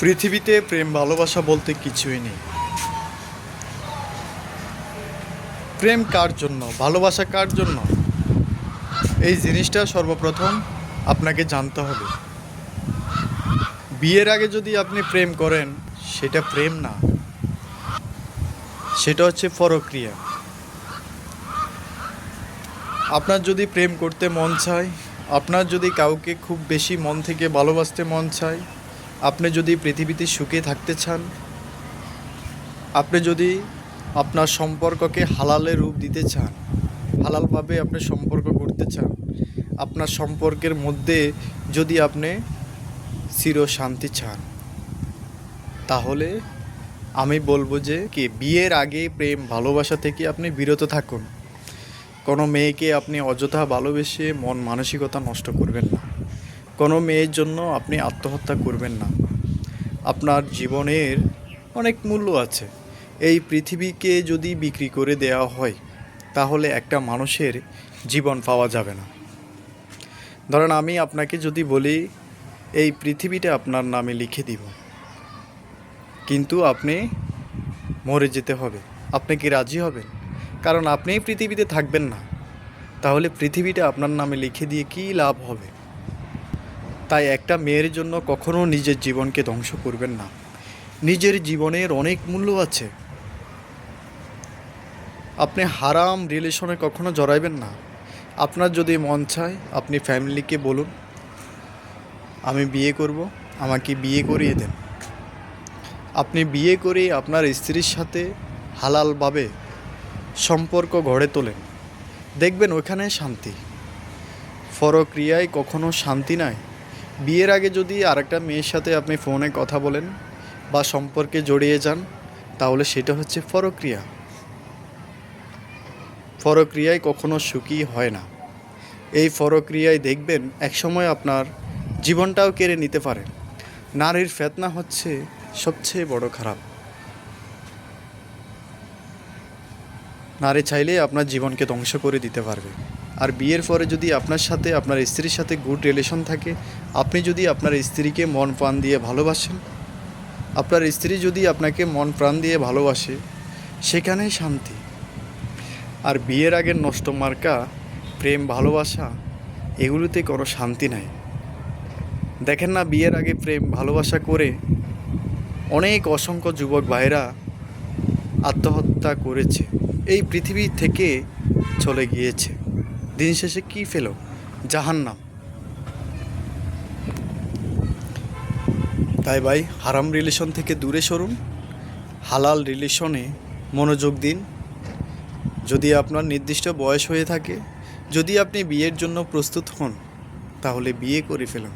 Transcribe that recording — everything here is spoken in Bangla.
পৃথিবীতে প্রেম ভালোবাসা বলতে কিছুই নেই। প্রেম কার জন্য, ভালোবাসা কার জন্য, এই জিনিসটা সর্বপ্রথম আপনাকে জানতে হবে। বিয়ের আগে যদি আপনি প্রেম করেন, সেটা প্রেম না, সেটা হচ্ছে পরক্রিয়া। আপনার যদি প্রেম করতে মন চায়, আপনার যদি কাউকে খুব বেশি মন থেকে ভালোবাসতে মন চায়, আপনি যদি পৃথিবীতে সুখে থাকতে চান, আপনি যদি আপনার সম্পর্ককে হালালে রূপ দিতে চান, হালালভাবে আপনি সম্পর্ক করতে চান, আপনার সম্পর্কের মধ্যে যদি আপনি চির শান্তি চান, তাহলে আমি বলবো যে বিয়ের আগে প্রেম ভালোবাসা থেকে আপনি বিরত থাকুন। কোনো মেয়েকে আপনি অযথা ভালোবেসে মন মানসিকতা নষ্ট করবেন না। কোনো মেয়ের জন্য আপনি আত্মহত্যা করবেন না। আপনার জীবনের অনেক মূল্য আছে। এই পৃথিবীকে যদি বিক্রি করে দেওয়া হয়, তাহলে একটা মানুষের জীবন পাওয়া যাবে না। ধরেন আমি আপনাকে যদি বলি এই পৃথিবীটা আপনার নামে লিখে দিব, কিন্তু আপনি মরে যেতে হবে, আপনি কি রাজি হবেন? কারণ আপনি এই পৃথিবীতে থাকবেন না, তাহলে পৃথিবীটা আপনার নামে লিখে দিয়ে কী লাভ হবে? তাই একটা মেয়ের জন্য কখনো নিজের জীবনকে ধ্বংস করবেন না। নিজের জীবনের অনেক মূল্য আছে। আপনি হারাম রিলেশনে কখনো জড়াইবেন না। আপনার যদি মন চায়, আপনি ফ্যামিলিকে বলুন আমি বিয়ে করব, আমাকে বিয়ে করিয়ে দেন। আপনি বিয়ে করে আপনার স্ত্রীর সাথে হালালভাবে সম্পর্ক গড়ে তোলেন, দেখবেন ওইখানে শান্তি। পরক্রিয়ায় কখনো শান্তি নাই। বিয়ের আগে যদি আরেকটা মেয়ের সাথে আপনি ফোনে কথা বলেন বা সম্পর্কে জড়িয়ে যান, তাহলে সেটা হচ্ছে পরক্রিয়া। পরক্রিয়ায় কখনো সুখী হয় না। এই পরক্রিয়ায় দেখবেন একসময় আপনার জীবনটাও কেড়ে নিতে পারে। নারীর ফিতনা হচ্ছে সবচেয়ে বড় খারাপ। নারী চাইলে আপনার জীবনকে ধ্বংস করে দিতে পারবে। আর বিয়ের পরে যদি আপনার সাথে আপনার স্ত্রীর সাথে গুড রিলেশন থাকে, আপনি যদি আপনার স্ত্রীকে মন প্রাণ দিয়ে ভালোবাসেন, আপনার স্ত্রী যদি আপনাকে মন প্রাণ দিয়ে ভালোবাসে, সেখানেই শান্তি। আর বিয়ের আগের নষ্ট মার্কা প্রেম ভালোবাসা, এগুলোতে কোনো শান্তি নাই। দেখেন না, বিয়ের আগে প্রেম ভালোবাসা করে অনেক অসংখ্য যুবক ভাইরা আত্মহত্যা করেছে, এই পৃথিবী থেকে চলে গিয়েছে। দিন শেষে কী পেল? জাহান্নাম। তাই ভাই, হারাম রিলেশন থেকে দূরে সরুন, হালাল রিলেশনে মনোযোগ দিন। যদি আপনার নির্দিষ্ট বয়স হয়ে থাকে, যদি আপনি বিয়ের জন্য প্রস্তুত হন, তাহলে বিয়ে করে ফেলুন।